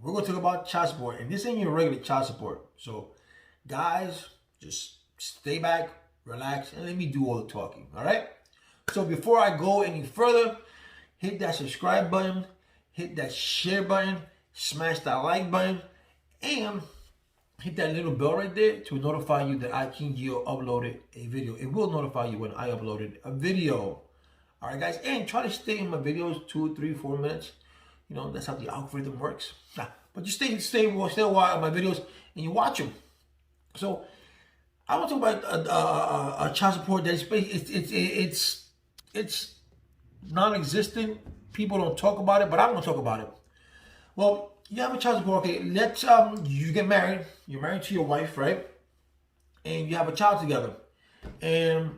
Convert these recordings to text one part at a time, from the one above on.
we're going to talk about child support. And this ain't your regular child support. So, guys, just stay back, relax, and let me do all the talking. All right? So, before I go any further, hit that subscribe button, hit that share button, smash that like button, and hit that little bell right there to notify you that I King Gio uploaded a video. It will notify you when I uploaded a video. All right, guys, and try to stay in my videos 2, 3, 4 minutes. You know, that's how the algorithm works. But you stay a while in my videos and you watch them. So I want to talk about a child support that it's non-existent. People don't talk about it, but I'm gonna talk about it. Well, you have a child support. Okay, let's you get married. You're married to your wife, right? And you have a child together, and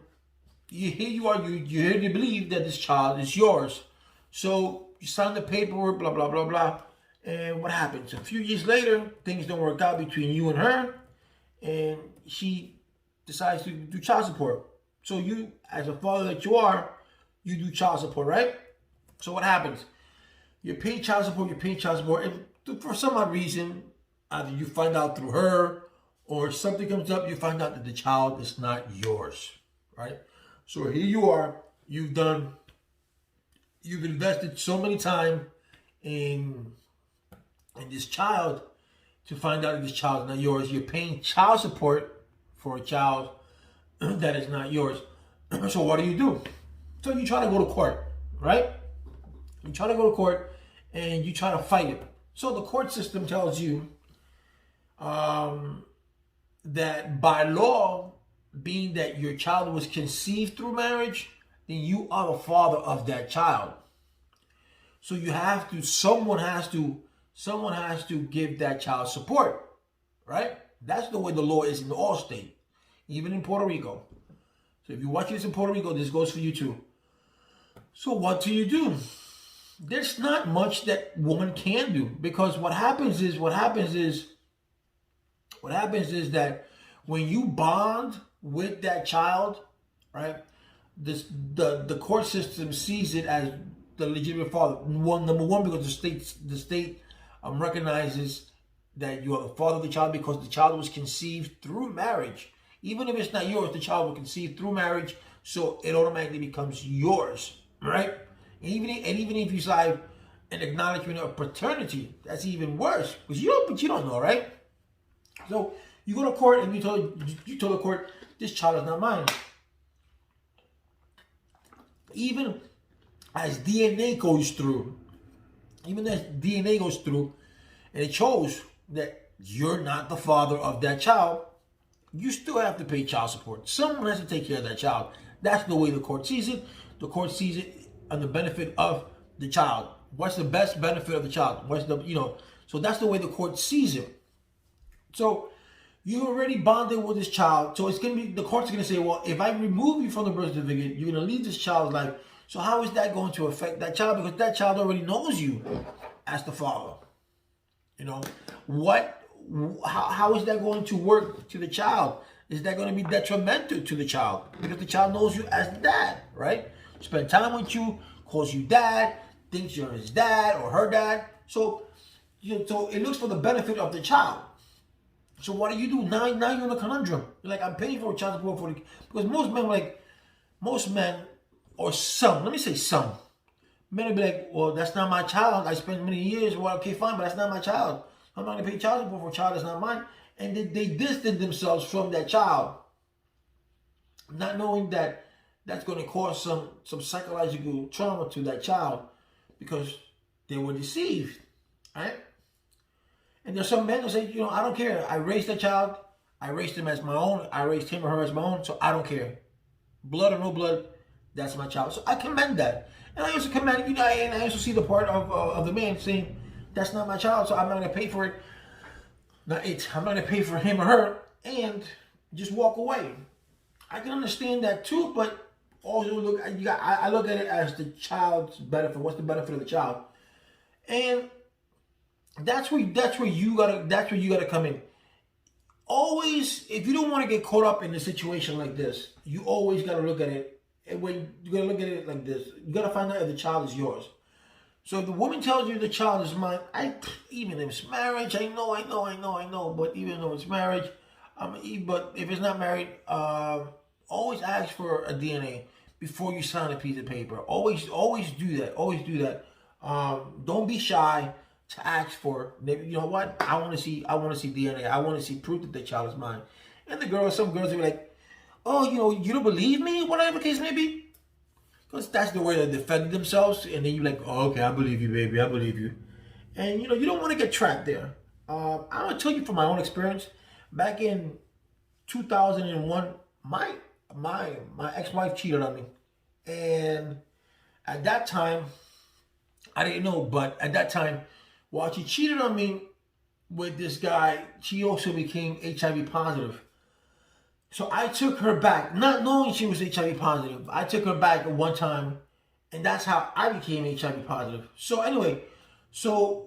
here you are. You here to believe that this child is yours. So you sign the paperwork, blah blah blah blah. And what happens? A few years later, things don't work out between you and her, and she decides to do child support. So you, as a father that you are, you do child support, right? So what happens? You pay child support, and for some odd reason, either you find out through her or something comes up, you find out that the child is not yours, right? So here you are, you've invested so many time in this child to find out that this child is not yours. You're paying child support for a child that is not yours. So what do? So you try to go to court, right? You try to go to court and you try to fight it. So the court system tells you that by law, being that your child was conceived through marriage, then you are the father of that child. So someone has to give that child support, right? That's the way the law is in all states, even in Puerto Rico. So if you watch this in Puerto Rico, this goes for you too. So what do? There's not much that woman can do, because what happens is that when you bond with that child, right? The court system sees it as the legitimate father. Number one, because the state recognizes that you are the father of the child because the child was conceived through marriage. Even if it's not yours, the child was conceived through marriage, so it automatically becomes yours, right? And even if you sign an acknowledgement of paternity, that's even worse, because you don't know, right? So you go to court and you tell the court, this child is not mine. Even as DNA goes through, and it shows that you're not the father of that child, you still have to pay child support. Someone has to take care of that child. That's the way the court sees it. The court sees it on the benefit of the child. What's the best benefit of the child? So that's the way the court sees it. So you already bonded with this child. So the court's gonna say, well, if I remove you from the birth certificate, you're gonna leave this child's life. So how is that going to affect that child? Because that child already knows you as the father. How is that going to work to the child? Is that going to be detrimental to the child? Because the child knows you as dad, right? Spend time with you, calls you dad, thinks you're his dad or her dad. So it looks for the benefit of the child. So what do you do? Now you're in a conundrum. You're like, I'm paying for child support because most men or some, let me say some, men will be like, well, that's not my child. I spent many years. Well, okay, fine, but that's not my child. I'm not going to pay child support for a child that's not mine. And they distance themselves from that child, not knowing that that's going to cause some psychological trauma to that child because they were deceived, right? And there's some men who say, I don't care. I raised that child. I raised him as my own. I raised him or her as my own, so I don't care. Blood or no blood, that's my child. So I commend that. And I also commend, and I also see the part of the man saying, that's not my child, so I'm not going to pay for it. I'm not going to pay for him or her and just walk away. I can understand that too, but also I look at it as the child's benefit. What's the benefit of the child? And that's where you gotta come in. Always, if you don't want to get caught up in a situation like this, you always gotta look at it. And when you gotta look at it like this, you gotta find out if the child is yours. So if the woman tells you the child is mine, even if it's marriage, I know. But even though it's marriage, but if it's not married, always ask for a DNA before you sign a piece of paper. Always do that. Always do that. Don't be shy to ask for. You know what? I want to see DNA. I want to see proof that the child is mine. And some girls will be like, oh, you don't believe me, whatever the case may be. Because that's the way they defend themselves. And then you're like, oh, okay, I believe you, baby. I believe you. And, you don't want to get trapped there. I'm going to tell you from my own experience. Back in 2001, my ex-wife cheated on me. And at that time, I didn't know, but at that time, while she cheated on me with this guy, she also became HIV positive. So I took her back, not knowing she was HIV positive. I took her back at one time, and that's how I became HIV positive. So anyway,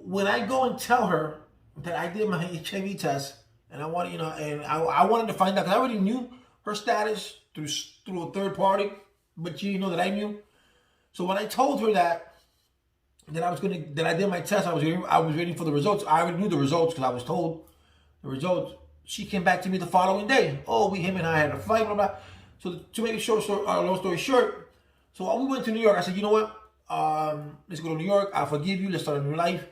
when I go and tell her that I did my HIV test, and I wanted, I wanted to find out, because I already knew her status through a third party, but she didn't know that I knew. So when I told her that I did my test, I was waiting for the results. I already knew the results because I was told the results. She came back to me the following day. Oh, him and I had a fight, blah, blah. So to make a long story short, so we went to New York. I said, you know what? Let's go to New York. I'll forgive you. Let's start a new life.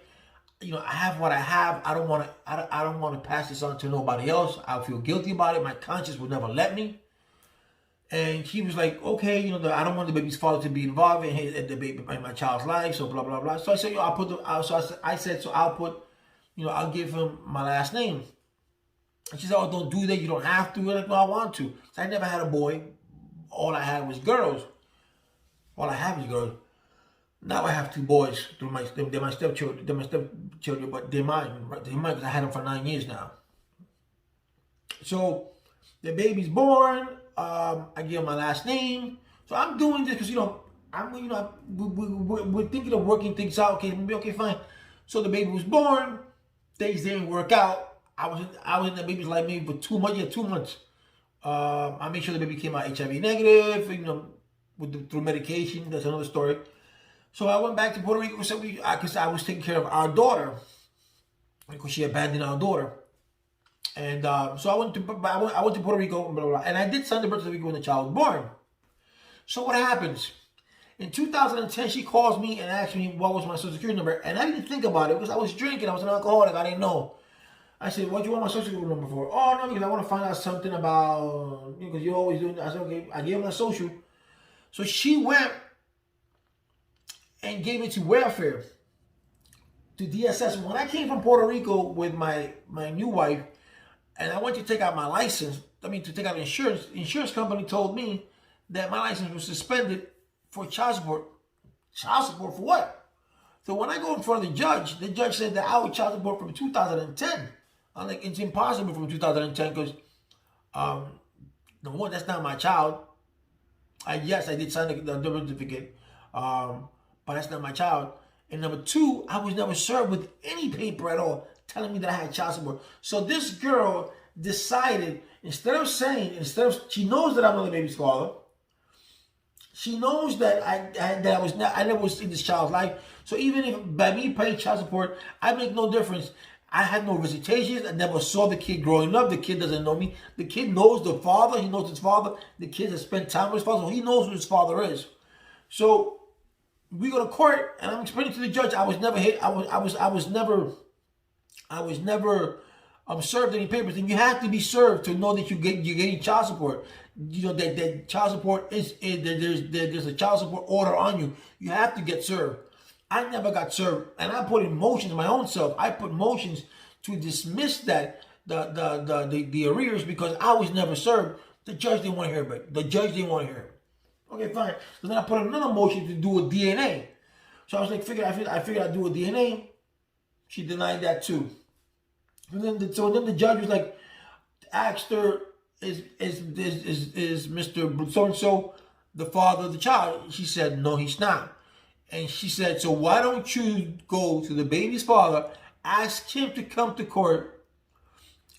I have what I have. I don't want to pass this on to nobody else. I feel guilty about it. My conscience will never let me. And she was like, okay, I don't want the baby's father to be involved in my child's life. So blah blah blah. So I said, I'll give him my last name. And she said, oh, don't do that. You don't have to. I'm like, no, I want to. So I never had a boy. All I had was girls. All I have is girls. Now I have two boys. They're my stepchildren, but they're mine. They're mine because I had them for 9 years now. So the baby's born. I give him my last name. So I'm doing this because, we're thinking of working things out. Okay, fine. So the baby was born. Things didn't work out. I was in the baby's life maybe for 2 months. Yeah, 2 months. I made sure the baby came out HIV negative, through medication. That's another story. So I went back to Puerto Rico because I was taking care of our daughter because she abandoned our daughter. And so I went to Puerto Rico, blah, blah, blah, and I did sign the birth certificate when the child was born. So what happens? In 2010, she calls me and asks me what was my social security number, and I didn't think about it because I was drinking. I was an alcoholic. I didn't know. I said, what do you want my social security number for? Oh, no, because I want to find out something about, because you're always doing that. I said, okay, I gave her my social. So she went and gave it to welfare, to DSS. When I came from Puerto Rico with my new wife, and I went to take out my license, to take out insurance, the insurance company told me that my license was suspended for child support. Child support for what? So when I go in front of the judge said that I owe child support from 2010. I'm like, it's impossible from 2010 because, number one, that's not my child. Yes, I did sign the birth certificate, but that's not my child. And number two, I was never served with any paper at all telling me that I had child support. So this girl decided, she knows that I'm not the baby's father. She knows that I never was in this child's life. So even if by me paying child support, I make no difference. I had no visitations. I never saw the kid growing up. The kid doesn't know me. The kid knows the father. He knows his father. The kid has spent time with his father, so he knows who his father is. So we go to court, and I'm explaining to the judge I was never hit. I was never served any papers. And you have to be served to know that you're getting child support. That child support there's a child support order on you. You have to get served. I never got served, and I put in motions my own self. I put motions to dismiss the arrears because I was never served. The judge didn't want to hear it. Okay, fine. So then I put another motion to do a DNA. So I was like, I figured I'd do a DNA. She denied that too. And then the judge was like, asked her, is Mr. So-and-so the father of the child? She said, no, he's not. And she said, so why don't you go to the baby's father, ask him to come to court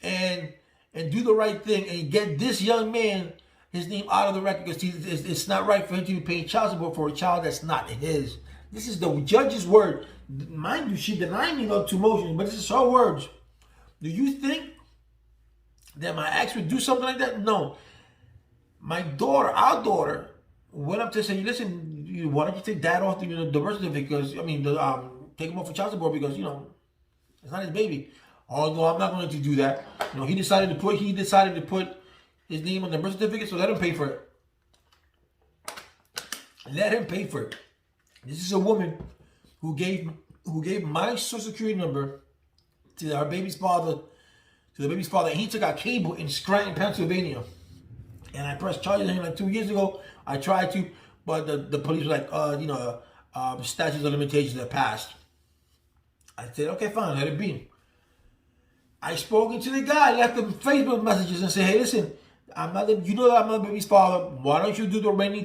and do the right thing and get this young man, his name out of the record, because it's not right for him to be paying child support for a child that's not his. This is the judge's word. Mind you, she denied me on 2 motions, but this is her words. Do you think that my ex would do something like that? No. My daughter, our daughter, went up to say, listen, why don't you take dad off the birth certificate? Because, I mean, take him off for child support because, it's not his baby. Although I'm not going to do that. He decided to put his name on the birth certificate, so let him pay for it. Let him pay for it. This is a woman who gave my social security number to our baby's father, and he took out cable in Scranton, Pennsylvania. And I pressed charges on him like 2 years ago. I tried to, but the police were like, statutes of limitations have passed. I said, okay, fine, let it be. I spoke to the guy, left him Facebook messages and said, hey, listen, I'm not that I'm not the baby's father. Why don't you do the manly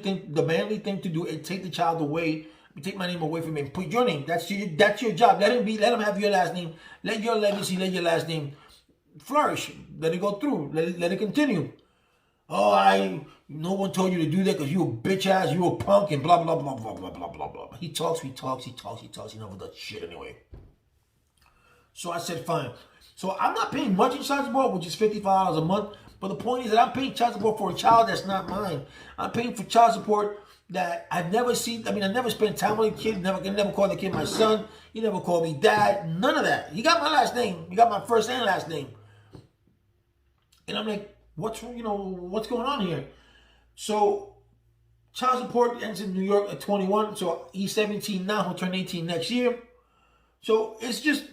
thing to do and take the child away, take my name away from him, put your name. That's your job. Let him have your last name. Let your legacy, let your last name flourish. Let it go through. Let it continue. Oh, no one told you to do that because you a bitch ass, you a punk, and blah blah blah blah blah blah blah blah. He talks. He never does shit anyway. So I said, fine. So I'm not paying much in child support, which is $55 a month. But the point is that I'm paying child support for a child that's not mine. I'm paying for child support that I've never seen. I mean, I never spent time with the kid. Never called the kid my son. He never called me dad. None of that. He got my last name. He got my first and last name. And I'm like, what's going on here? So child support ends in New York at 21. So he's 17 now. He'll turn 18 next year. So it's just,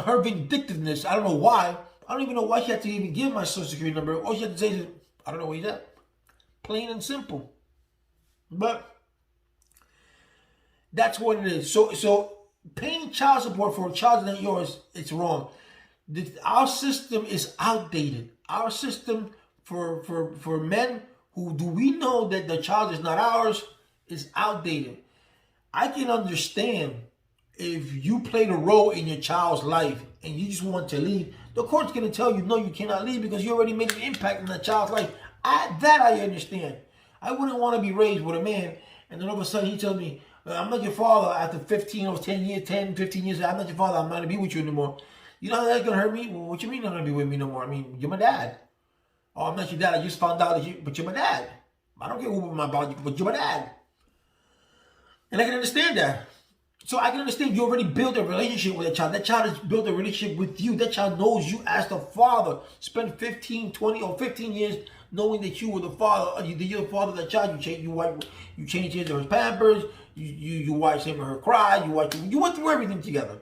her vindictiveness. I don't know why. I don't even know why she had to even give my social security number. All she had to say is, I don't know where he's at. Plain and simple. But that's what it is. So paying child support for a child that's not yours, it's wrong. Our system is outdated. Our system for men who do we know that the child is not ours is outdated. I can understand if you played a role in your child's life and you just want to leave, the court's going to tell you, no, you cannot leave because you already made an impact in that child's life. That I understand. I wouldn't want to be raised with a man and then all of a sudden he tells me, I'm not your father after 15 years, I'm not your father, I'm not going to be with you anymore. You know how that's going to hurt me? Well, what you mean you're not going to be with me no more? I mean, you're my dad. Oh, I'm not your dad, I just found out but you're my dad. I don't care who about you, but you're my dad. And I can understand that. So I can understand you already built a relationship with that child. That child has built a relationship with you. That child knows you as the father. Spent 15, 20, or 15 years knowing that you were the father. You're the father of that child. You changed his or his pampers. You watched him or her cry. You went through everything together.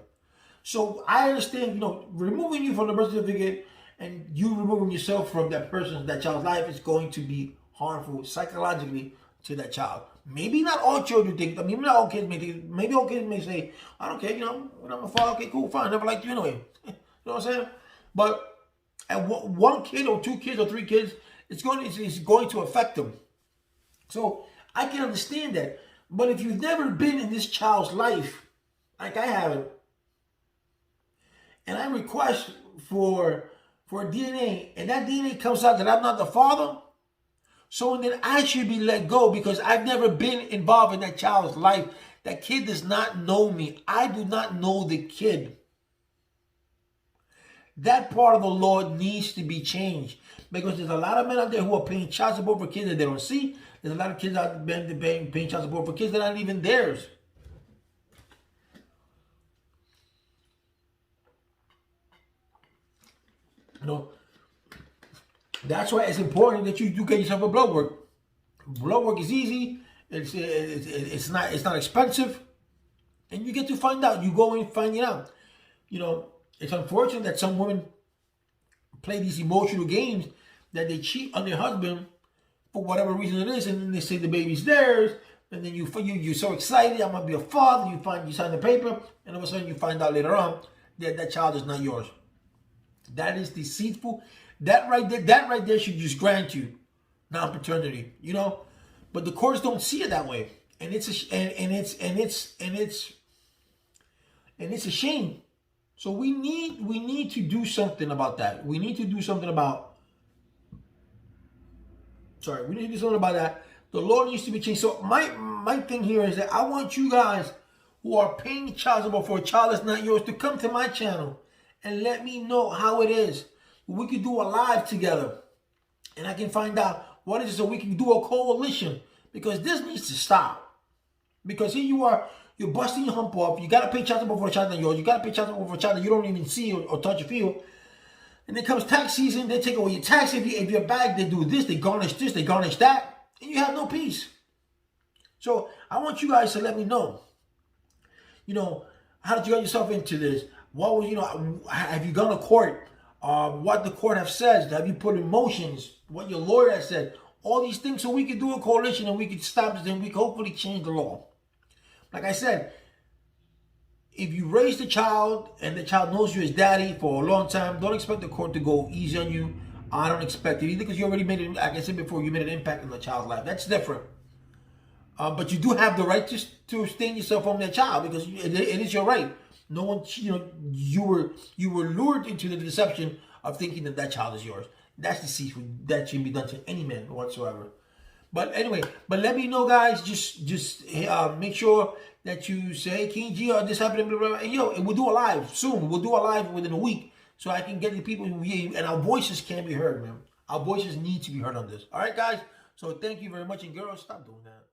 So I understand, removing you from the birth certificate and you removing yourself from that child's life is going to be harmful psychologically to that child. Maybe not all children think. I mean, not all kids may think. Maybe all kids may say, "I don't care." When I'm a father, okay, cool, fine. I never liked you anyway. You know what I'm saying? But at one kid or 2 kids or 3 kids, it's going to affect them. So I can understand that. But if you've never been in this child's life, like I haven't, and I request for DNA, and that DNA comes out that I'm not the father. So then I should be let go because I've never been involved in that child's life. That kid does not know me. I do not know the kid. That part of the law needs to be changed because there's a lot of men out there who are paying child support for kids that they don't see. There's a lot of kids out there paying child support for kids that aren't even theirs. That's why it's important that you do get yourself a blood work. Blood work is easy. It's not expensive, and you get to find out. You go and find it out. It's unfortunate that some women play these emotional games that they cheat on their husband for whatever reason it is, and then they say the baby's theirs, and then you're so excited. I'm gonna be a father. You sign the paper, and all of a sudden you find out later on that child is not yours. That is deceitful. That right there should just grant you non-paternity, but the courts don't see it that way, and it's a shame. So we need to do something about that. We need to do something about that. The law needs to be changed. So my thing here is that I want you guys who are paying child support for a child that's not yours to come to my channel and let me know how it is. We could do a live together and I can find out what it is so we can do a coalition, because this needs to stop. Because here you are, you're busting your hump off. You got to pay child support for a child not yours. You got to pay child support for a child that you don't even see or touch or feel. And then comes tax season, they take away your tax. If you're back, they do this, they garnish that, and you have no peace. So I want you guys to let me know, how did you get yourself into this? What was, have you gone to court? What the court have said? Have you put in motions? What your lawyer has said? All these things so we can do a coalition and we can stop this and we can hopefully change the law. Like I said, if you raise the child and the child knows you as daddy for a long time, don't expect the court to go easy on you. I don't expect it either, because you already made it, like I said before, you made an impact on the child's life. That's different. But you do have the right to abstain yourself from that child, because it is your right. No one, you were lured into the deception of thinking that child is yours. That's deceitful. That shouldn't be done to any man whatsoever. But anyway, let me know, guys. Just make sure that you say, hey, King G, this happened, blah, blah, blah. And we'll do a live soon. We'll do a live within a week, so I can get the people who hear you, and our voices can be heard, man. Our voices need to be heard on this. All right, guys. So thank you very much, and girls, stop doing that.